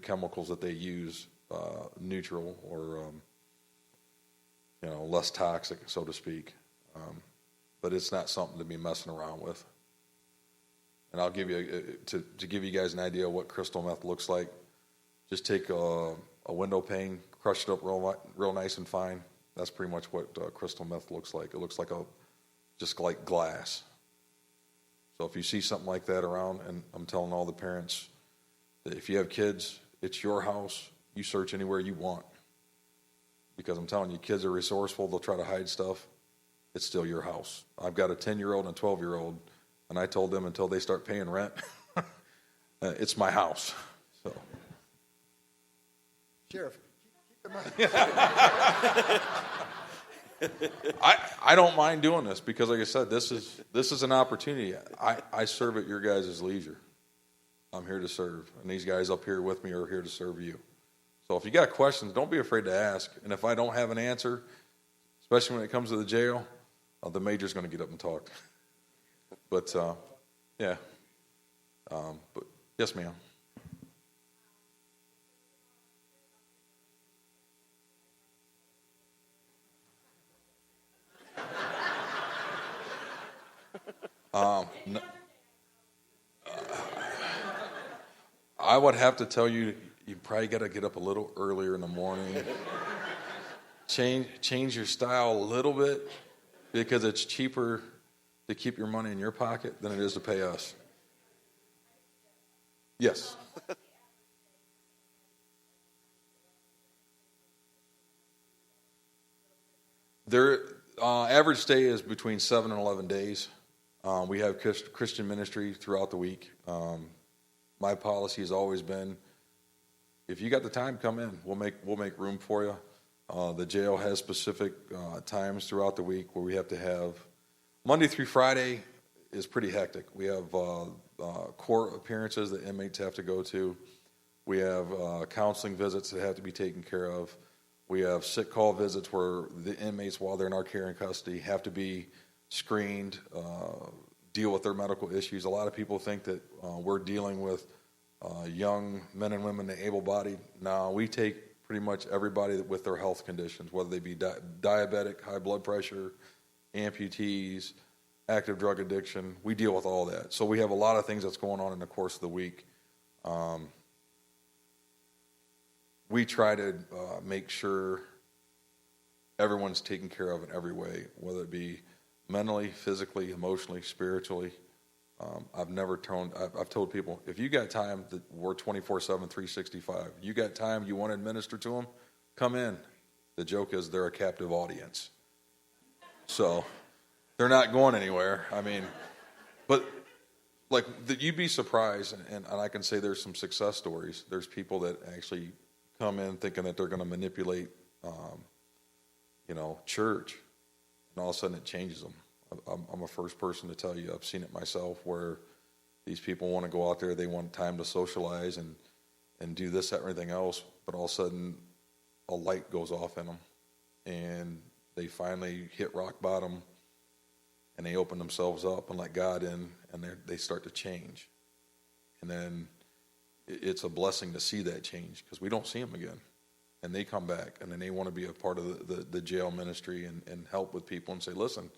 chemicals that they use neutral or less toxic, so to speak. But it's not something to be messing around with. And I'll give you to give you guys an idea of what crystal meth looks like. Just take a window pane, crush it up real nice and fine. That's pretty much what crystal meth looks like. It looks like just like glass. So if you see something like that around, and I'm telling all the parents that if you have kids, it's your house. You search anywhere you want. Because I'm telling you, kids are resourceful. They'll try to hide stuff. It's still your house. I've got a 10-year-old and a 12-year-old, and I told them until they start paying rent, it's my house. So, Sheriff, keep in mind. I don't mind doing this because, like I said, this is an opportunity. I serve at your guys' leisure. I'm here to serve, and these guys up here with me are here to serve you. So if you got questions, don't be afraid to ask. And if I don't have an answer, especially when it comes to the jail, the major's going to get up and talk. But yeah. But yes, ma'am. No, I would have to tell you, you probably got to get up a little earlier in the morning. Change your style a little bit because it's cheaper to keep your money in your pocket than it is to pay us. Yes. Their average stay is between 7 and 11 days. We have Christian ministry throughout the week. My policy has always been, if you got the time, come in. We'll make room for you. The jail has specific times throughout the week where we have to have. Monday through Friday is pretty hectic. We have court appearances that inmates have to go to. We have counseling visits that have to be taken care of. We have sick call visits where the inmates, while they're in our care and custody, have to be screened, deal with their medical issues. A lot of people think that we're dealing with young men and women, the able-bodied. No, we take pretty much everybody with their health conditions, whether they be diabetic, high blood pressure, amputees, active drug addiction. We deal with all that. So we have a lot of things that's going on in the course of the week. We try to make sure everyone's taken care of in every way, whether it be mentally, physically, emotionally, spiritually. I've told people, if you got time, that we're 24/7, 365. You got time, you want to administer to them, come in. The joke is they're a captive audience. So they're not going anywhere. I mean, but like you'd be surprised, and I can say there's some success stories. There's people that actually come in thinking that they're going to manipulate, church, and all of a sudden it changes them. I'm a first person to tell you, I've seen it myself, where these people want to go out there, they want time to socialize and do this, that, and everything else, but all of a sudden a light goes off in them, and they finally hit rock bottom, and they open themselves up and let God in, and they start to change. And then it's a blessing to see that change, because we don't see them again. And they come back, and then they want to be a part of the jail ministry and help with people and say, listen,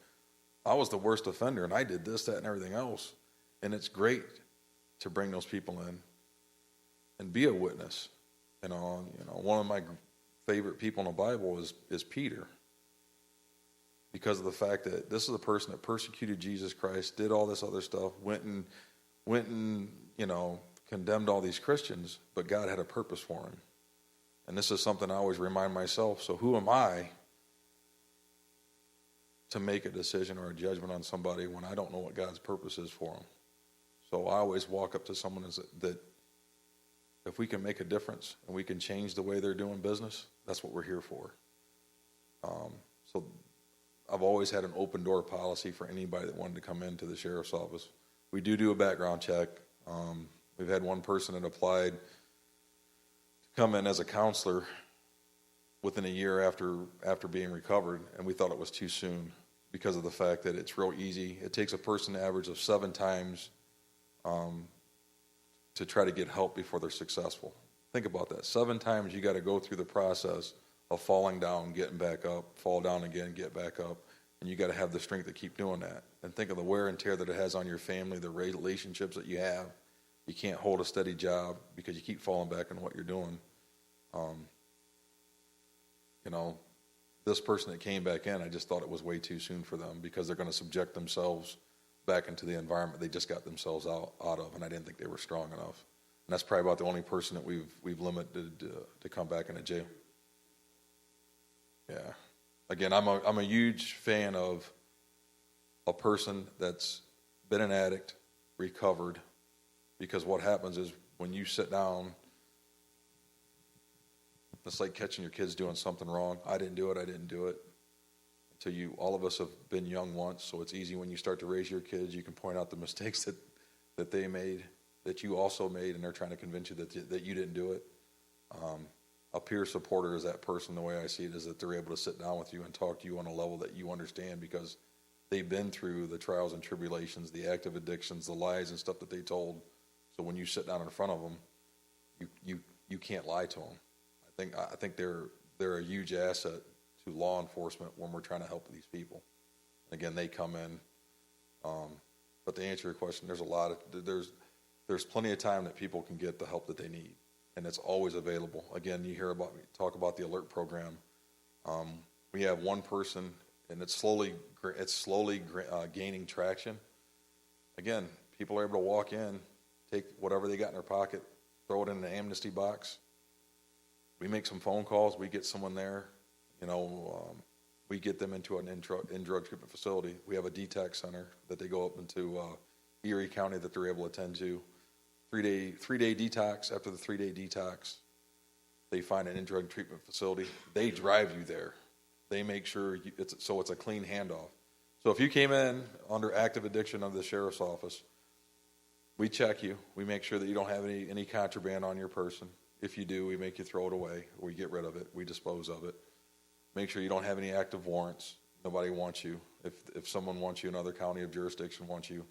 I was the worst offender, and I did this, that, and everything else. And it's great to bring those people in and be a witness. One of my favorite people in the Bible is Peter, because of the fact that this is a person that persecuted Jesus Christ, did all this other stuff, went and condemned all these Christians, but God had a purpose for him. And this is something I always remind myself. So who am I to make a decision or a judgment on somebody when I don't know what God's purpose is for them? So I always walk up to someone that if we can make a difference and we can change the way they're doing business, that's what we're here for. So I've always had an open door policy for anybody that wanted to come into the sheriff's office. We do a background check. We've had one person that applied to come in as a counselor within a year after being recovered, and we thought it was too soon because of the fact that it's real easy. It takes a person an average of 7 times to try to get help before they're successful. Think about that. 7 times you got to go through the process of falling down, getting back up, fall down again, get back up, and you got to have the strength to keep doing that. And think of the wear and tear that it has on your family, the relationships that you have. You can't hold a steady job because you keep falling back on what you're doing. This person that came back in, I just thought it was way too soon for them because they're going to subject themselves back into the environment they just got themselves out of, and I didn't think they were strong enough. And that's probably about the only person that we've limited to come back into jail. Yeah. Again, I'm a huge fan of a person that's been an addict, recovered, because what happens is when you sit down, it's like catching your kids doing something wrong. I didn't do it. All of us have been young once, so it's easy when you start to raise your kids, you can point out the mistakes that they made, that you also made, and they're trying to convince you that you didn't do it. A peer supporter is that person, the way I see it, is that they're able to sit down with you and talk to you on a level that you understand because they've been through the trials and tribulations, the active addictions, the lies and stuff that they told. So when you sit down in front of them, you can't lie to them. I think they're a huge asset to law enforcement when we're trying to help these people. Again, they come in. But to answer your question, there's plenty of time that people can get the help that they need, and it's always available. Again, you hear talk about the alert program. We have one person, and it's slowly gaining traction. Again, people are able to walk in, take whatever they got in their pocket, throw it in an amnesty box. We make some phone calls. We get someone there. We get them into an in-drug treatment facility. We have a detox center that they go up into Erie County that they're able to attend to. 3-day detox. After the 3-day detox, they find an in-drug treatment facility. They drive you there. They make sure it's a clean handoff. So if you came in under active addiction of the sheriff's office, we check you. We make sure that you don't have any contraband on your person. If you do, we make you throw it away. We get rid of it. We dispose of it. Make sure you don't have any active warrants. Nobody wants you. If someone wants you, another county of jurisdiction wants you,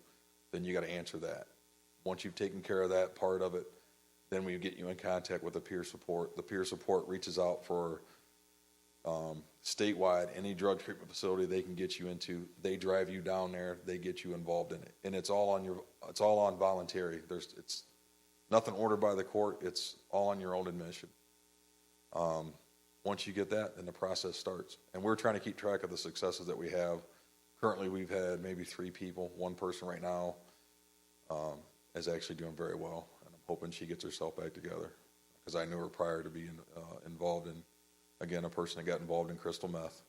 then you got to answer that. Once you've taken care of that part of it, then we get you in contact with the peer support. The peer support reaches out for statewide, any drug treatment facility they can get you into. They drive you down there. They get you involved in it, and it's all on voluntary. It's nothing ordered by the court. It's all on your own admission. Once you get that, then the process starts. And we're trying to keep track of the successes that we have. Currently, we've had maybe 3 people. One person right now is actually doing very well, and I'm hoping she gets herself back together because I knew her prior to being involved in, again, a person that got involved in crystal meth.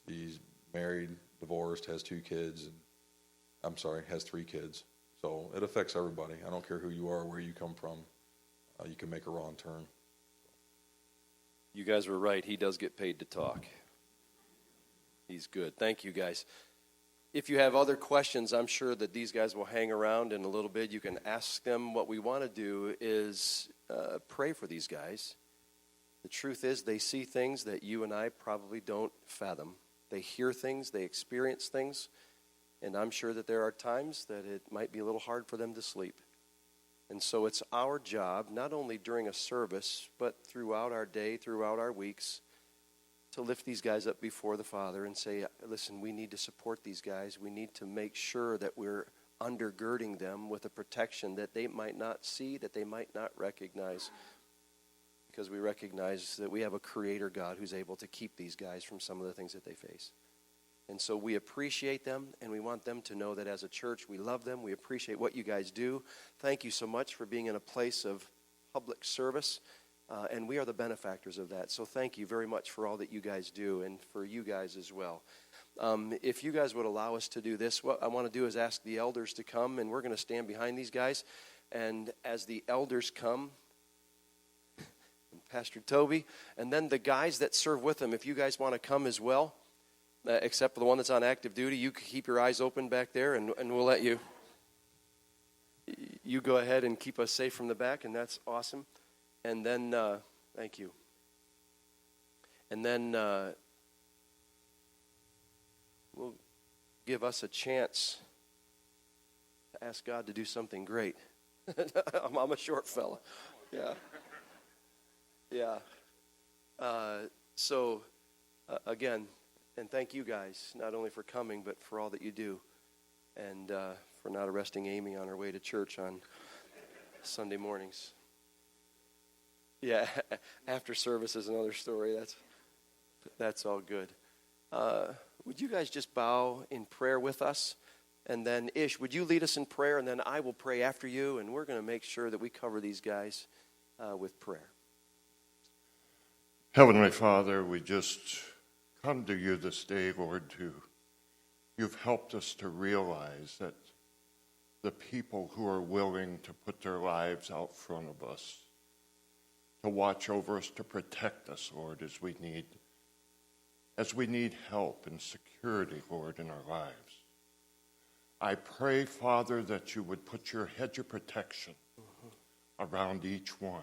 She's married, divorced, has 2 kids, has 3 kids. So it affects everybody. I don't care who you are, where you come from. You can make a wrong turn. You guys were right. He does get paid to talk. He's good. Thank you, guys. If you have other questions, I'm sure that these guys will hang around in a little bit. You can ask them. What we want to do is pray for these guys. The truth is they see things that you and I probably don't fathom. They hear things. They experience things. And I'm sure that there are times that it might be a little hard for them to sleep. And so it's our job, not only during a service, but throughout our day, throughout our weeks, to lift these guys up before the Father and say, listen, we need to support these guys. We need to make sure that we're undergirding them with a protection that they might not see, that they might not recognize, because we recognize that we have a Creator God who's able to keep these guys from some of the things that they face. And so we appreciate them, and we want them to know that as a church, we love them. We appreciate what you guys do. Thank you so much for being in a place of public service, and we are the benefactors of that. So thank you very much for all that you guys do, and for you guys as well. If you guys would allow us to do this, what I want to do is ask the elders to come, and we're going to stand behind these guys. And as the elders come, Pastor Toby, and then the guys that serve with them, if you guys want to come as well. except for the one that's on active duty. You can keep your eyes open back there, and we'll let you go ahead and keep us safe from the back, and that's awesome. And then, thank you. And then we'll give us a chance to ask God to do something great. I'm a short fella. Yeah. Yeah. So, again, and thank you guys, not only for coming, but for all that you do, and for not arresting Amy on her way to church on Sunday mornings. Yeah, after service is another story. That's all good. Would you guys just bow in prayer with us? And then, Ish, would you lead us in prayer? And then I will pray after you, and we're going to make sure that we cover these guys with prayer. Heavenly Father, we just come to you this day, Lord, you've helped us to realize that the people who are willing to put their lives out front of us, to watch over us, to protect us, Lord, as we need help and security, Lord, in our lives. I pray, Father, that you would put your hedge of protection around each one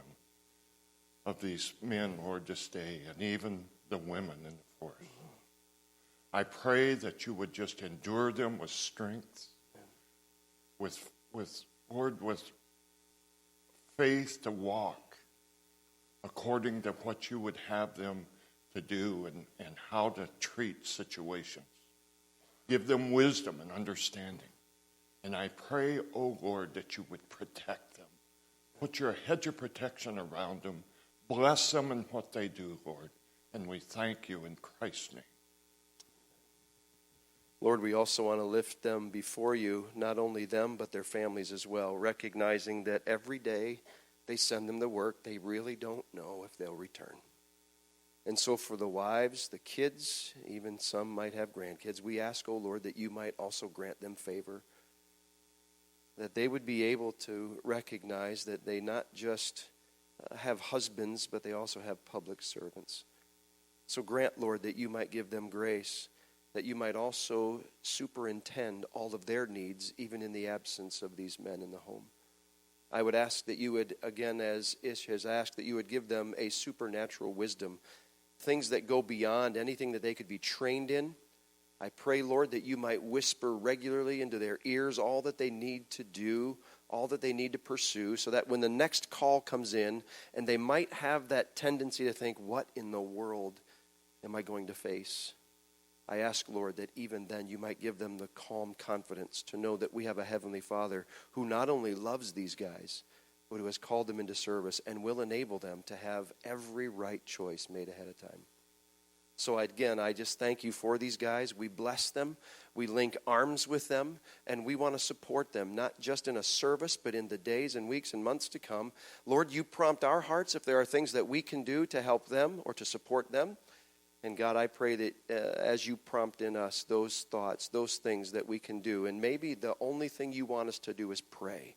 of these men, Lord, this day, and even the women in the force. I pray that you would just endure them with strength, with faith to walk according to what you would have them to do and how to treat situations. Give them wisdom and understanding. And I pray, oh Lord, that you would protect them. Put your hedge of protection around them. Bless them in what they do, Lord. And we thank you in Christ's name. Lord, we also want to lift them before you, not only them, but their families as well, recognizing that every day they send them to work, they really don't know if they'll return. And so for the wives, the kids, even some might have grandkids, we ask, oh Lord, that you might also grant them favor, that they would be able to recognize that they not just have husbands, but they also have public servants. So grant, Lord, that you might give them grace, that you might also superintend all of their needs, even in the absence of these men in the home. I would ask that you would, again, as Ish has asked, that you would give them a supernatural wisdom, things that go beyond anything that they could be trained in. I pray, Lord, that you might whisper regularly into their ears all that they need to do, all that they need to pursue, so that when the next call comes in, and they might have that tendency to think, what in the world am I going to face? I ask, Lord, that even then you might give them the calm confidence to know that we have a Heavenly Father who not only loves these guys, but who has called them into service and will enable them to have every right choice made ahead of time. So again, I just thank you for these guys. We bless them. We link arms with them, and we want to support them, not just in a service, but in the days and weeks and months to come. Lord, you prompt our hearts if there are things that we can do to help them or to support them. And God, I pray that as you prompt in us those thoughts, those things that we can do, and maybe the only thing you want us to do is pray.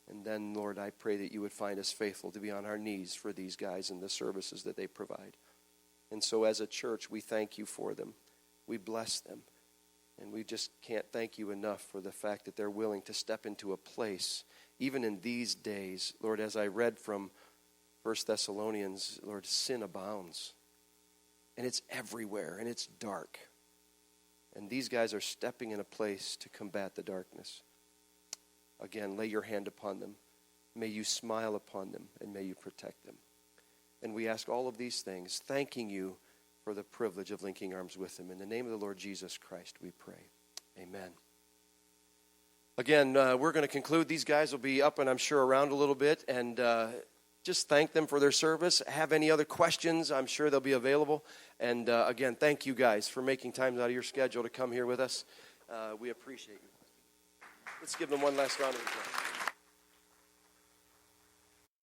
And then, Lord, I pray that you would find us faithful to be on our knees for these guys and the services that they provide. And so as a church, we thank you for them. We bless them. And we just can't thank you enough for the fact that they're willing to step into a place, even in these days. Lord, as I read from 1 Thessalonians, Lord, sin abounds. And it's everywhere, and it's dark. And these guys are stepping in a place to combat the darkness. Again, lay your hand upon them. May you smile upon them, and may you protect them. And we ask all of these things, thanking you for the privilege of linking arms with them. In the name of the Lord Jesus Christ, we pray. Amen. Again, we're going to conclude. These guys will be up and I'm sure around a little bit. And just thank them for their service. Have any other questions, I'm sure they'll be available. And again, thank you guys for making time out of your schedule to come here with us. We appreciate you. Let's give them one last round of applause.